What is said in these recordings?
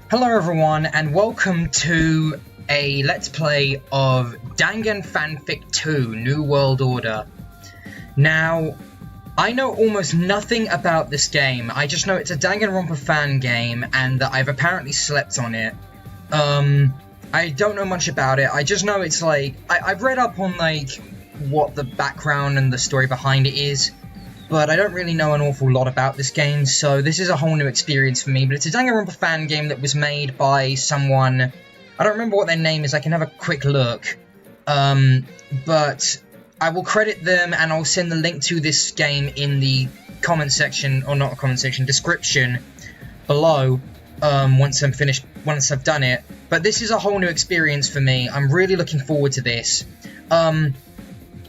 Hello everyone, and welcome to a Let's Play of Danganronpa 2, New World Order. Now, I know almost nothing about this game. I just know it's a Danganronpa fan game, and that I've apparently slept on it. I don't know much about it. I just know it's like... I've read up on, like, what the background and the story behind it is, but I don't really know an awful lot about this game, so this is a whole new experience for me. But it's a Danganronpa fan game that was made by someone... I don't remember what their name is, I can have a quick look. But I will credit them, and I'll send the link to this game in the comment section, or not comment section, description below, once I've done it. But this is a whole new experience for me. I'm really looking forward to this.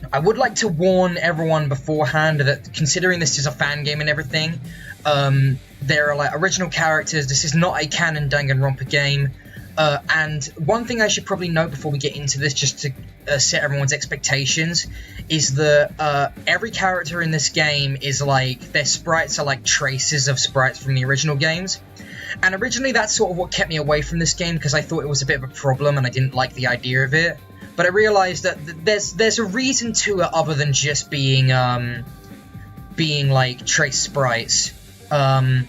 I would like to warn everyone beforehand that considering this is a fan game and everything, there are like original characters. This is not a canon Danganronpa game. And one thing I should probably note before we get into this, just to set everyone's expectations, is that every character in this game is like, their sprites are like traces of sprites from the original games. And originally that's sort of what kept me away from this game, because I thought it was a bit of a problem and I didn't like the idea of it. But I realized that there's a reason to it other than just being like trace sprites. Like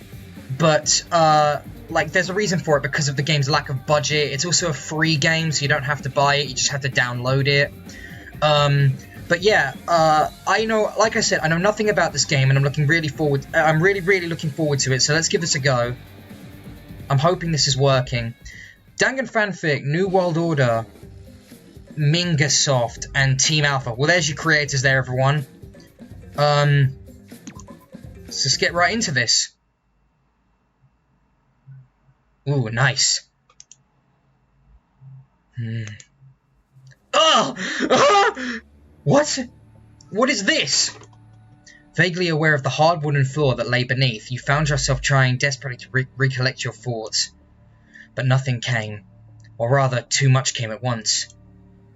there's a reason for it because of the game's lack of budget. It's also a free game, so you don't have to buy it, you just have to download it. But yeah, I know, like I said, I know nothing about this game, and I'm really looking forward to it, so let's give this a go. I'm hoping this is working. Danganronpa, New World Order, Mingasoft, and Team Alpha. Well, there's your creators there, everyone. Let's just get right into this. Ooh, nice. Oh! What? What is this? Vaguely aware of the hard wooden floor that lay beneath, you found yourself trying desperately to recollect your thoughts. But nothing came. Or rather, too much came at once.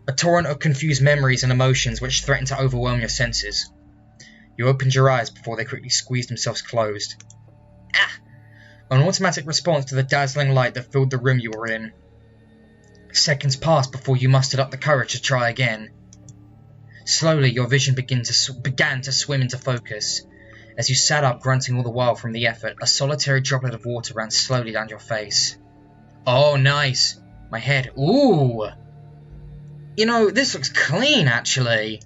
A torrent of confused memories and emotions which threatened to overwhelm your senses. You opened your eyes before they quickly squeezed themselves closed. Ah! An automatic response to the dazzling light that filled the room you were in. Seconds passed before you mustered up the courage to try again. Slowly, your vision began to swim into focus. As you sat up, grunting all the while from the effort, a solitary droplet of water ran slowly down your face. Oh, nice. My head. Ooh. You know, this looks clean, actually.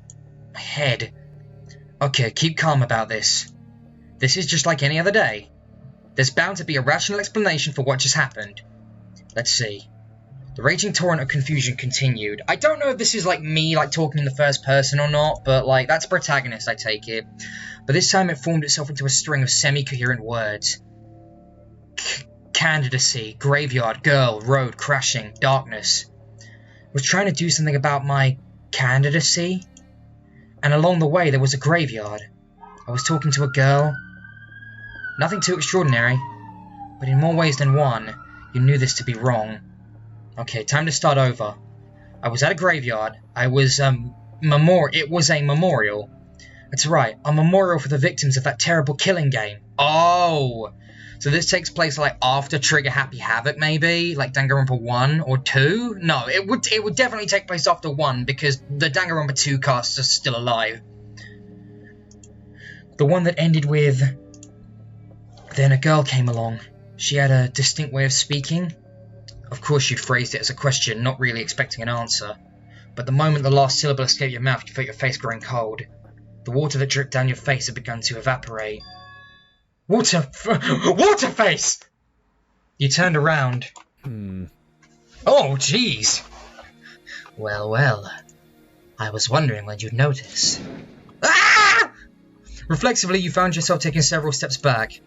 My head. Okay, keep calm about this. This is just like any other day. There's bound to be a rational explanation for what just happened. Let's see. The raging torrent of confusion continued. I don't know if this is like me, like talking in the first person or not, but like that's protagonist, I take it. But this time it formed itself into a string of semi-coherent words. Candidacy, graveyard, girl, road, crashing, darkness. I was trying to do something about my candidacy, and along the way there was a graveyard. I was talking to a girl. Nothing too extraordinary, but in more ways than one, you knew this to be wrong. Okay, time to start over. I was at a graveyard. It was a memorial. That's right, a memorial for the victims of that terrible killing game. Oh! So this takes place like after Trigger Happy Havoc, maybe? Like Danganronpa 1 or 2? No, it would definitely take place after 1, because the Danganronpa 2 casts are still alive. The one that ended with... Then a girl came along. She had a distinct way of speaking. Of course you'd phrased it as a question, not really expecting an answer. But the moment the last syllable escaped your mouth, you felt your face growing cold. The water that dripped down your face had begun to evaporate. Water face! You turned around. Oh, jeez. Well. I was wondering when you'd notice. Ah! Reflexively, you found yourself taking several steps back.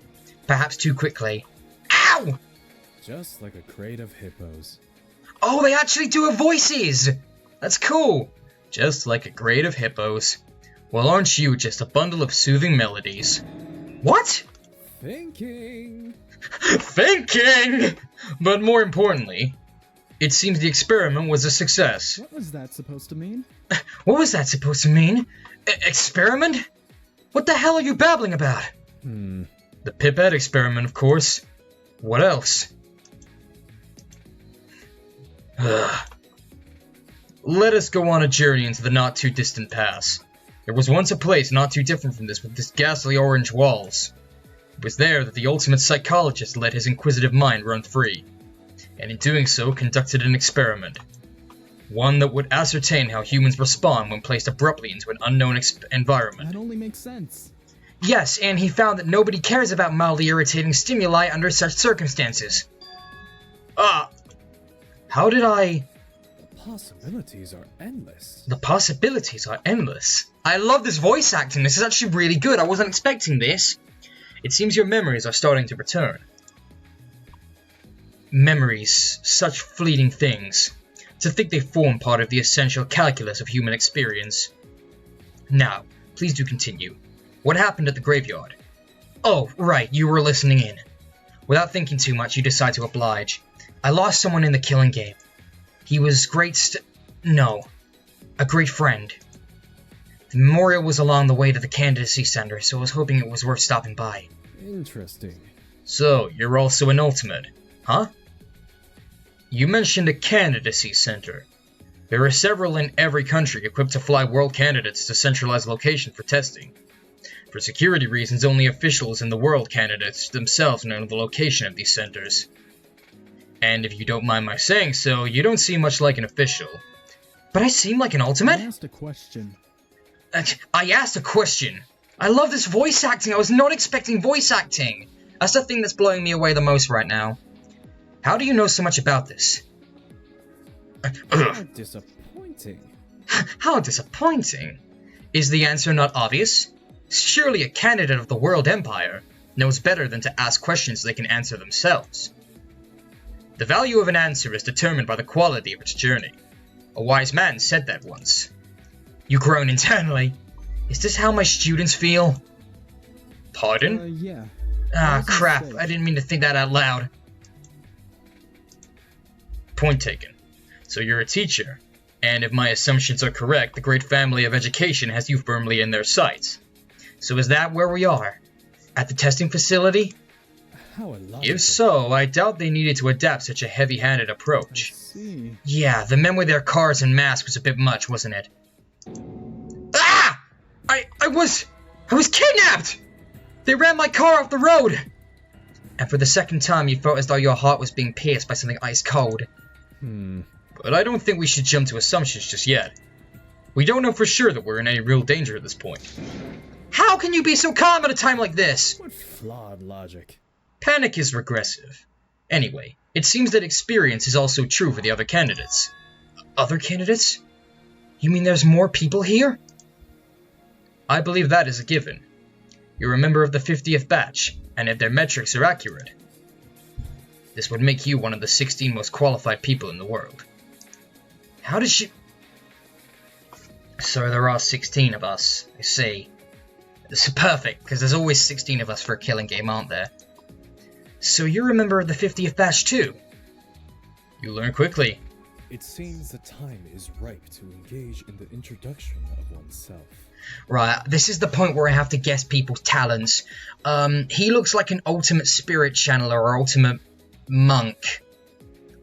Perhaps too quickly. Ow! Just like a crate of hippos. Oh, they actually do have voices! That's cool. Just like a crate of hippos. Well, aren't you just a bundle of soothing melodies? What? Thinking! Thinking! But more importantly, it seems the experiment was a success. What was that supposed to mean? What was that supposed to mean? Experiment? What the hell are you babbling about? The pipette experiment, of course. What else? Let us go on a journey into the not-too-distant past. There was once a place not too different from this with this ghastly orange walls. It was there that the ultimate psychologist let his inquisitive mind run free, and in doing so conducted an experiment. One that would ascertain how humans respond when placed abruptly into an unknown environment. That only makes sense. Yes, and he found that nobody cares about mildly irritating stimuli under such circumstances. How did I... The possibilities are endless. The possibilities are endless. I love this voice acting. This is actually really good. I wasn't expecting this. It seems your memories are starting to return. Memories, such fleeting things. To think they form part of the essential calculus of human experience. Now, please do continue. What happened at the graveyard? Oh, right, you were listening in. Without thinking too much, you decide to oblige. I lost someone in the killing game. He was a great friend. The memorial was along the way to the candidacy center, so I was hoping it was worth stopping by. Interesting. So, you're also an ultimate, huh? You mentioned a candidacy center. There are several in every country equipped to fly world candidates to centralized location for testing. For security reasons, only officials and the world candidates themselves know the location of these centers. And if you don't mind my saying so, you don't seem much like an official. But I seem like an ultimate? I asked a question. I asked a question. I love this voice acting. I was not expecting voice acting. That's the thing that's blowing me away the most right now. How do you know so much about this? How disappointing. How disappointing? Is the answer not obvious? Surely a candidate of the World Empire knows better than to ask questions they can answer themselves. The value of an answer is determined by the quality of its journey. A wise man said that once. You groan internally. Is this how my students feel? Pardon? Yeah. Ah, crap. I didn't mean to think that out loud. Point taken. So you're a teacher. And if my assumptions are correct, the great family of education has you firmly in their sights. So is that where we are? At the testing facility? How illogical. If so, I doubt they needed to adapt such a heavy-handed approach. I see. Yeah, the men with their cars and masks was a bit much, wasn't it? Ah! I was kidnapped! They ran my car off the road! And for the second time, you felt as though your heart was being pierced by something ice cold. But I don't think we should jump to assumptions just yet. We don't know for sure that we're in any real danger at this point. How can you be so calm at a time like this? What flawed logic. Panic is regressive. Anyway, it seems that experience is also true for the other candidates. Other candidates? You mean there's more people here? I believe that is a given. You're a member of the 50th batch, and if their metrics are accurate, this would make you one of the 16 most qualified people in the world. How did she... So there are 16 of us, I see. This is perfect, because there's always 16 of us for a killing game, aren't there? So you're a member of the 50th batch too? You learn quickly. It seems the time is ripe to engage in the introduction of oneself. Right, this is the point where I have to guess people's talents. He looks like an ultimate spirit channeler or ultimate monk.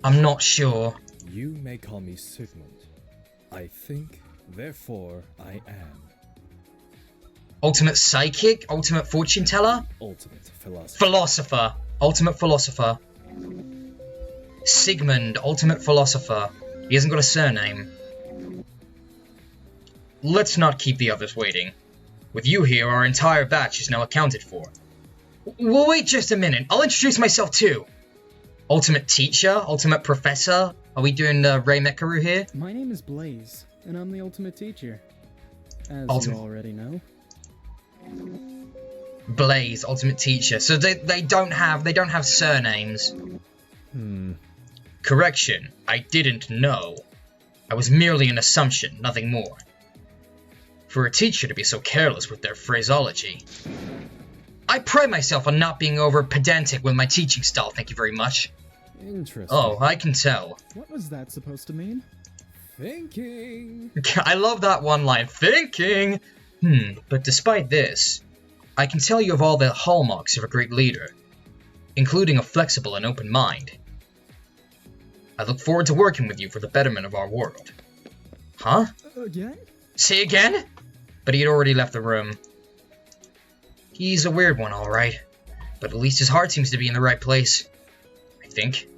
I'm not sure. You may call me Sigmund. I think, therefore I am. Ultimate psychic? Ultimate fortune teller? Ultimate philosopher. Philosopher. Ultimate philosopher. Sigmund, ultimate philosopher. He hasn't got a surname. Let's not keep the others waiting. With you here, our entire batch is now accounted for. Well, wait just a minute. I'll introduce myself too. Ultimate teacher? Ultimate professor? Are we doing Ray Mekaru here? My name is Blaze, and I'm the ultimate teacher. As Ultimate. you already know. Blaze, ultimate teacher. So they don't have surnames. Correction, I didn't know. I was merely an assumption, nothing more. For a teacher to be so careless with their phraseology. I pride myself on not being over pedantic with my teaching style, thank you very much. Interesting. Oh, I can tell. What was that supposed to mean? Thinking. I love that one line, thinking! But despite this, I can tell you of all the hallmarks of a great leader, including a flexible and open mind. I look forward to working with you for the betterment of our world. Huh? Again? Say again? But he had already left the room. He's a weird one, alright. But at least his heart seems to be in the right place. I think.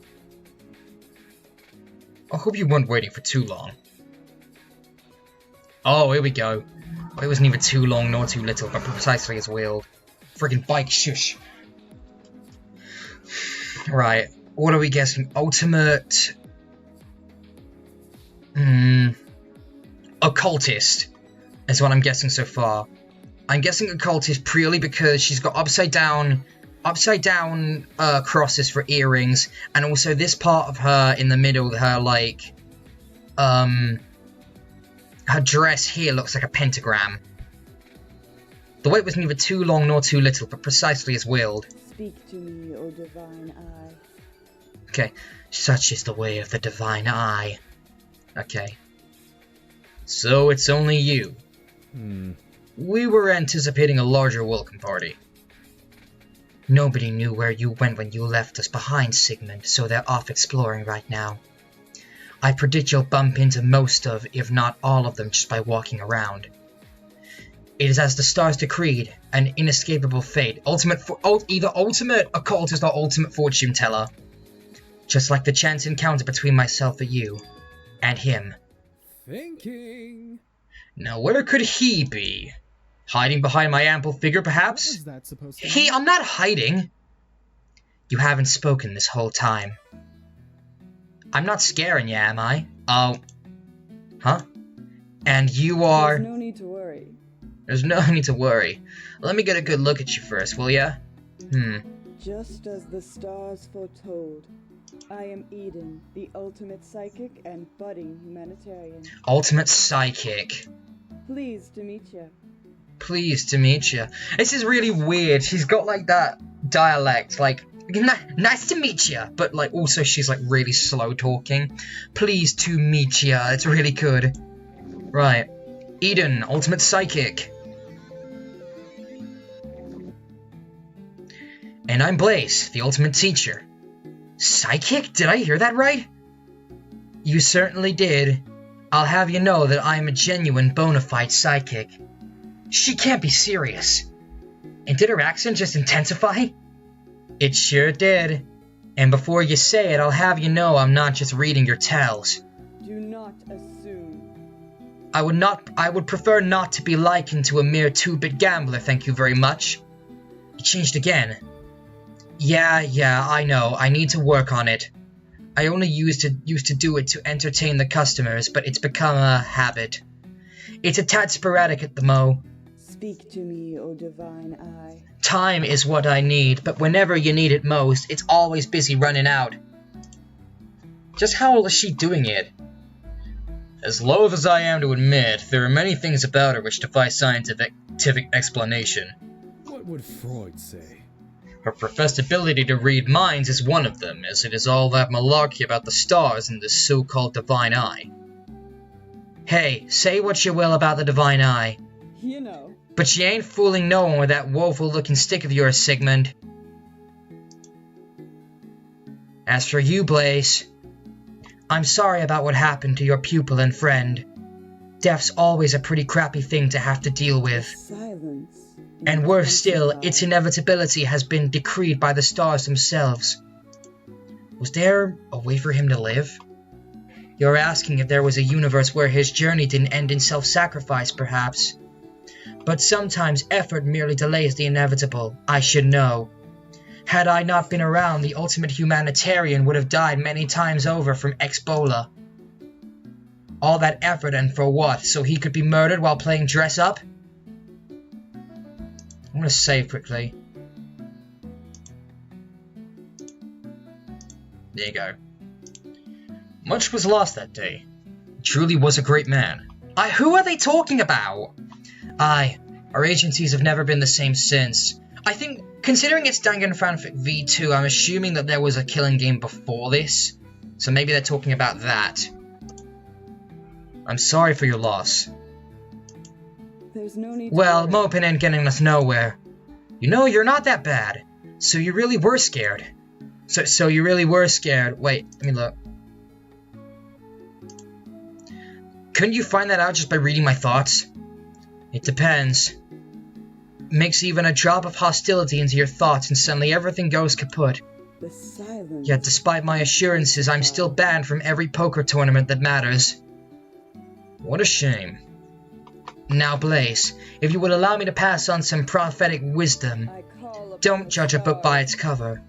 I hope you weren't waiting for too long. Oh, here we go. Well, it wasn't even too long nor too little, but precisely as willed. Friggin' bike, shush. Right, what are we guessing? Ultimate... Occultist is what I'm guessing so far. I'm guessing occultist purely because she's got upside down crosses for earrings, and also this part of her in the middle, her like, her dress here looks like a pentagram. The wait was neither too long nor too little, but precisely as willed. Speak to me, O divine eye. Okay, such is the way of the divine eye. Okay. So it's only you. We were anticipating a larger welcome party. Nobody knew where you went when you left us behind, Sigmund, so they're off exploring right now. I predict you'll bump into most of, if not all of them, just by walking around. It is as the stars decreed, an inescapable fate, either ultimate occultist or ultimate fortune teller. Just like the chance encounter between myself and you, and him. Thinking. Now where could he be? Hiding behind my ample figure, perhaps? What was that supposed to mean? I'm not hiding! You haven't spoken this whole time. I'm not scaring you, am I? Oh. Huh? And you are... There's no need to worry. There's no need to worry. Let me get a good look at you first, will ya? Just as the stars foretold, I am Eden, the ultimate psychic and budding humanitarian. Ultimate psychic. Pleased to meet you. Pleased to meet you. This is really weird. She's got like that dialect, like, nice to meet you, but like also she's like really slow talking. Pleased to meet you. It's really good. Right. Eden, ultimate psychic. And I'm Blaze, the ultimate teacher. Psychic? Did I hear that right? You certainly did. I'll have you know that I'm a genuine bona fide psychic. She can't be serious. And did her accent just intensify? It sure did. And before you say it, I'll have you know I'm not just reading your tells. Do not assume. I would prefer not to be likened to a mere two-bit gambler, thank you very much. It changed again. Yeah, I know. I need to work on it. I only used to do it to entertain the customers, but it's become a habit. It's a tad sporadic at the mo. Speak to me, O divine eye. Time is what I need, but whenever you need it most, it's always busy running out. Just how is she doing it? As loath as I am to admit, there are many things about her which defy scientific explanation. What would Freud say? Her professed ability to read minds is one of them, as it is all that malarkey about the stars and this so-called divine eye. Hey, say what you will about the divine eye. You know. But you ain't fooling no one with that woeful-looking stick of yours, Sigmund. As for you, Blaze, I'm sorry about what happened to your pupil and friend. Death's always a pretty crappy thing to have to deal with. Silence. And worse still, its inevitability has been decreed by the stars themselves. Was there a way for him to live? You're asking if there was a universe where his journey didn't end in self-sacrifice, perhaps. But sometimes effort merely delays the inevitable. I should know. Had I not been around, the ultimate humanitarian would have died many times over from Ebola. All that effort, and for what? So he could be murdered while playing dress-up? I'm gonna save quickly. There you go. Much was lost that day. He truly was a great man. Who are they talking about? Our agencies have never been the same since. I think, considering it's Danganronpa V2, I'm assuming that there was a killing game before this. So maybe they're talking about that. I'm sorry for your loss. There's no need Well, to worry. moping ain't getting us nowhere. You know, you're not that bad. So you really were scared. So you really were scared. Wait, let me look. couldn't you find that out just by reading my thoughts? It depends. Mix even a drop of hostility into your thoughts and suddenly everything goes kaput. The silence. Yet despite my assurances, I'm still banned from every poker tournament that matters. What a shame. Now, Blaze, if you would allow me to pass on some prophetic wisdom, don't judge a book by its cover.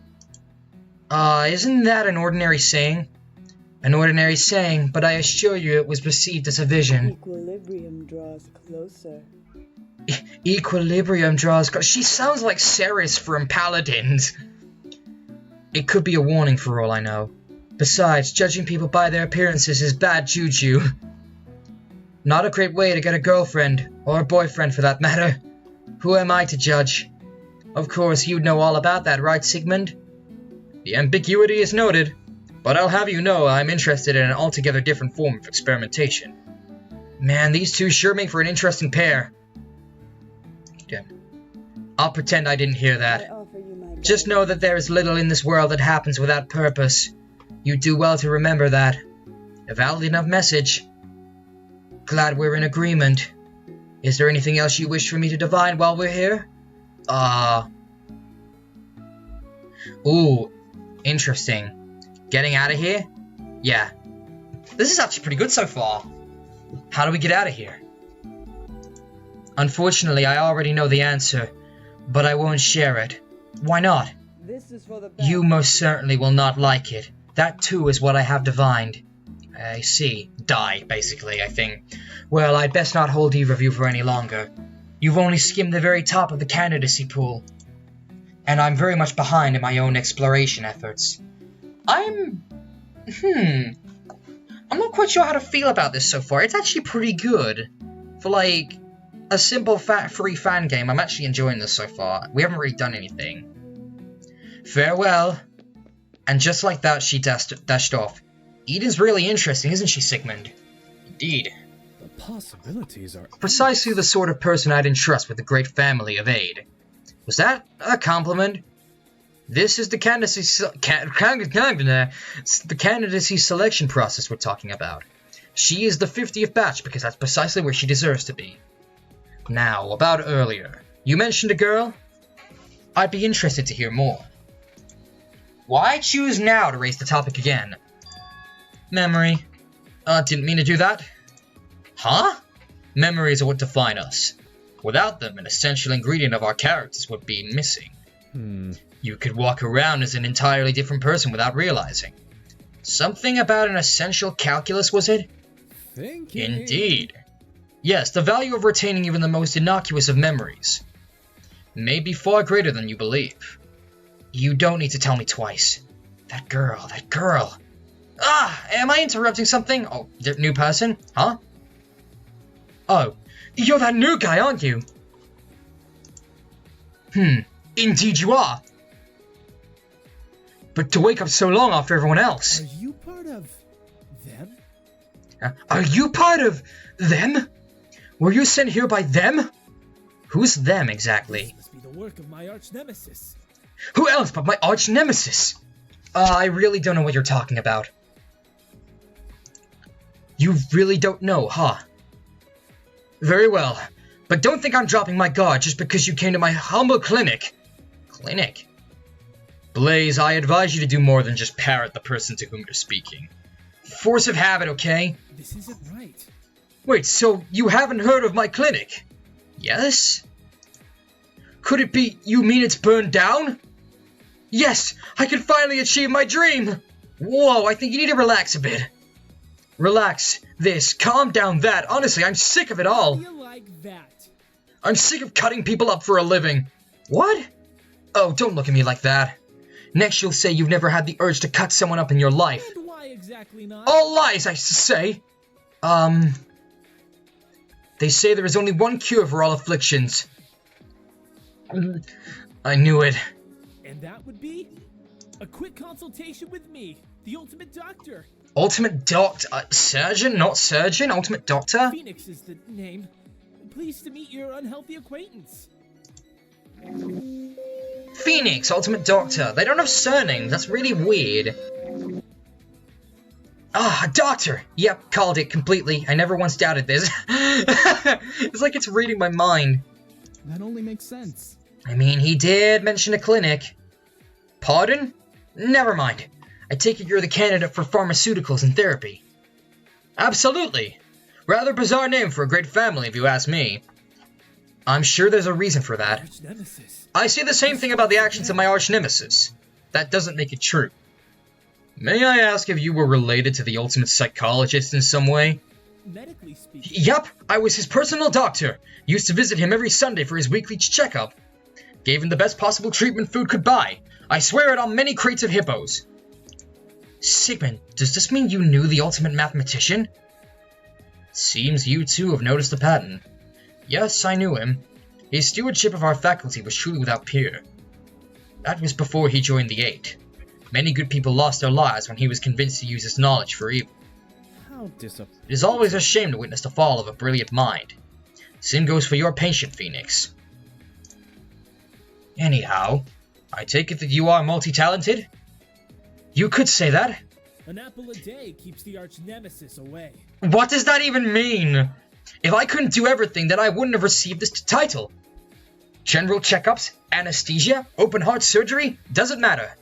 Isn't that an ordinary saying? An ordinary saying, but I assure you it was received as a vision. Equilibrium draws closer. Equilibrium draws closer. She sounds like Ceres from Paladins. It could be a warning for all I know. Besides, judging people by their appearances is bad juju. Not a great way to get a girlfriend, or a boyfriend for that matter. Who am I to judge? Of course, you'd know all about that, right, Sigmund? The ambiguity is noted, but I'll have you know I'm interested in an altogether different form of experimentation. Man, these two sure make for an interesting pair. Damn. I'll pretend I didn't hear that. Just know that there is little in this world that happens without purpose. You do well to remember that. A valid enough message. Glad we're in agreement. Is there anything else you wish for me to divine while we're here? Ooh, interesting. Getting out of here? Yeah. This is actually pretty good so far. How do we get out of here? Unfortunately, I already know the answer, but I won't share it. Why not? This is for the You most certainly will not like it. That too is what I have divined. I see. Die, basically, I think. Well, I'd best not hold either of you for any longer. You've only skimmed the very top of the candidacy pool. And I'm very much behind in my own exploration efforts. I'm not quite sure how to feel about this so far. It's actually pretty good. For, like, a simple free fan game, I'm actually enjoying this so far. We haven't really done anything. Farewell. And just like that, she dashed off. Eden's really interesting, isn't she, Sigmund? Indeed. The possibilities are Precisely the sort of person I'd entrust with the great family of Aid. Was that a compliment? This is the candidacy selection process we're talking about. She is the 50th batch because that's precisely where she deserves to be. Now, about earlier. You mentioned a girl? I'd be interested to hear more. Why choose now to raise the topic again? Memory. Didn't mean to do that. Huh? Memories are what define us. Without them, an essential ingredient of our characters would be missing. You could walk around as an entirely different person without realizing. Something about an essential calculus, was it? Thinking. Indeed. Yes, the value of retaining even the most innocuous of memories may be far greater than you believe. You don't need to tell me twice. That girl. Am I interrupting something? Oh, new person? Huh? Oh, you're that new guy, aren't you? Indeed you are. But to wake up so long after everyone else. Are you part of them? Are you part of them? Were you sent here by them? Who's them exactly? This must be the work of my arch nemesis. Who else but my arch nemesis? I really don't know what you're talking about. You really don't know, huh? Very well, but don't think I'm dropping my guard just because you came to my humble clinic. Clinic? Blaze, I advise you to do more than just parrot the person to whom you're speaking. Force of habit, okay? This isn't right. Wait, so you haven't heard of my clinic? Yes? Could it be you mean it's burned down? Yes, I can finally achieve my dream! Whoa, I think you need to relax a bit. Relax this, calm down that. Honestly, I'm sick of it all. How do you like that? I'm sick of cutting people up for a living. What? Oh, don't look at me like that. Next you'll say you've never had the urge to cut someone up in your life. And why exactly not? All lies, I say. They say there is only one cure for all afflictions. I knew it. And that would be a quick consultation with me, the ultimate doctor. Ultimate Doctor? Surgeon? Not surgeon? Ultimate Doctor? Phoenix is the name. Pleased to meet your unhealthy acquaintance. Phoenix, Ultimate Doctor. They don't have surnames. That's really weird. Ah, a doctor! Yep, called it completely. I never once doubted this. It's like it's reading my mind. That only makes sense. I mean, he did mention a clinic. Pardon? Never mind. I take it you're the candidate for pharmaceuticals and therapy. Absolutely. Rather bizarre name for a great family, if you ask me. I'm sure there's a reason for that. Arch-nemesis. I say the same thing about the actions of my arch-nemesis. That doesn't make it true. May I ask if you were related to the ultimate psychologist in some way? Medically speaking. Yup, I was his personal doctor. Used to visit him every Sunday for his weekly checkup. Gave him the best possible treatment food could buy. I swear it on many crates of hippos. Sigmund, does this mean you knew the ultimate mathematician? Seems you too have noticed the pattern. Yes, I knew him. His stewardship of our faculty was truly without peer. That was before he joined the Eight. Many good people lost their lives when he was convinced to use his knowledge for evil. How disappointing. It is always a shame to witness the fall of a brilliant mind. Same goes for your patient, Phoenix. Anyhow, I take it that you are multi-talented? You could say that. An apple a day keeps the arch-nemesis away. What does that even mean? If I couldn't do everything, then I wouldn't have received this title. General checkups, anesthesia, open heart surgery, doesn't matter.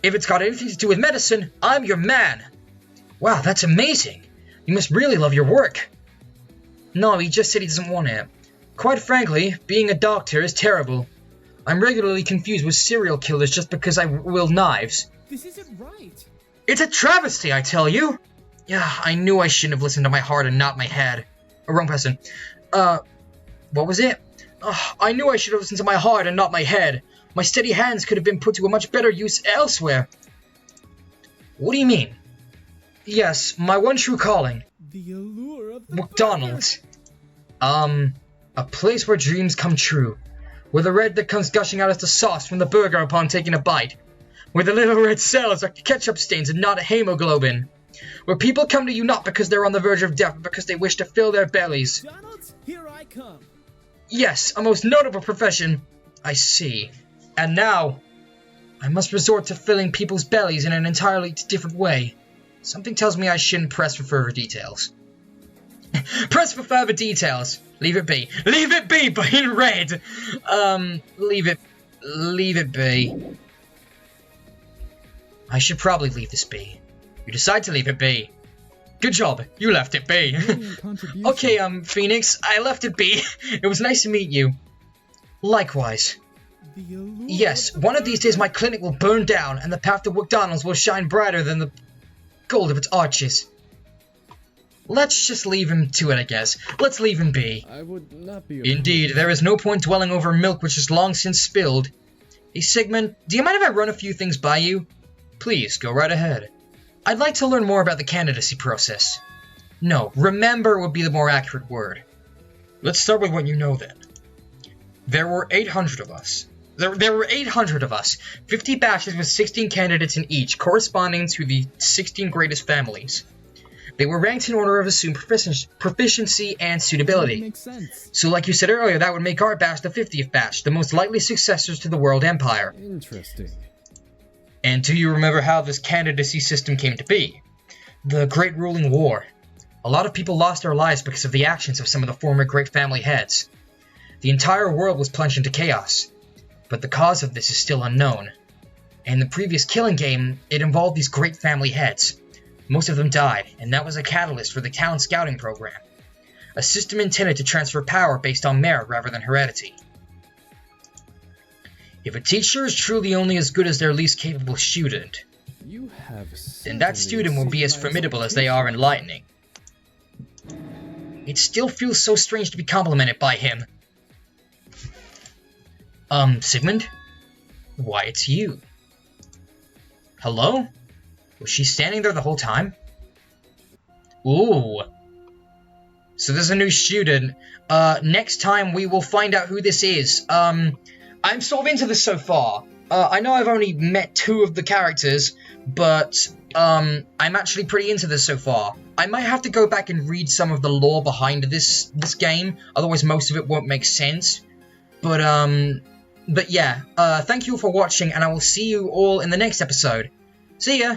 If it's got anything to do with medicine, I'm your man. Wow, that's amazing. You must really love your work. No, he just said he doesn't want it. Quite frankly, being a doctor is terrible. I'm regularly confused with serial killers just because I wield knives. This isn't right. It's a travesty, I tell you. Yeah, I knew I shouldn't have listened to my heart and not my head. Oh, wrong person. What was it? I knew I should have listened to my heart and not my head. My steady hands could have been put to a much better use elsewhere. What do you mean? Yes, my one true calling. The allure of the McDonald's. A place where dreams come true. Where the red that comes gushing out as the sauce from the burger upon taking a bite. Where the little red cells are ketchup stains and not hemoglobin. Where people come to you not because they're on the verge of death, but because they wish to fill their bellies. McDonald's, here I come. Yes, a most notable profession. I see. And now, I must resort to filling people's bellies in an entirely different way. Something tells me I shouldn't press for further details. Press for further details. Leave it be. Leave it be, but in red. Leave it be. I should probably leave this be. You decide to leave it be. Good job. You left it be. Okay, Phoenix, I left it be. It was nice to meet you. Likewise. Yes, one of these days my clinic will burn down and the path to McDonald's will shine brighter than the gold of its arches. Let's just leave him to it, I guess. Let's leave him be. I would not be. Indeed, there is no point dwelling over milk which is long since spilled. Hey, Sigmund, do you mind if I run a few things by you? Please, go right ahead. I'd like to learn more about the candidacy process. No, remember would be the more accurate word. Let's start with what you know then. There were 800 of us. There were 800 of us, 50 batches with 16 candidates in each, corresponding to the 16 greatest families. They were ranked in order of assumed proficiency and suitability. Makes sense. So like you said earlier, that would make our batch the 50th batch, the most likely successors to the World Empire. Interesting. And do you remember how this candidacy system came to be? The Great Ruling War. A lot of people lost their lives because of the actions of some of the former great family heads. The entire world was plunged into chaos. But the cause of this is still unknown. In the previous killing game, it involved these great family heads. Most of them died, and that was a catalyst for the talent scouting program. A system intended to transfer power based on merit rather than heredity. If a teacher is truly only as good as their least capable student, You have then that student will be as formidable as they are enlightening. It still feels so strange to be complimented by him. Sigmund? Why, it's you. Hello? Was she standing there the whole time? Ooh. So there's a new student. Next time we will find out who this is. I'm sort of into this so far. I know I've only met 2 of the characters, but, I'm actually pretty into this so far. I might have to go back and read some of the lore behind this game, otherwise most of it won't make sense. But yeah, thank you for watching, and I will see you all in the next episode. See ya!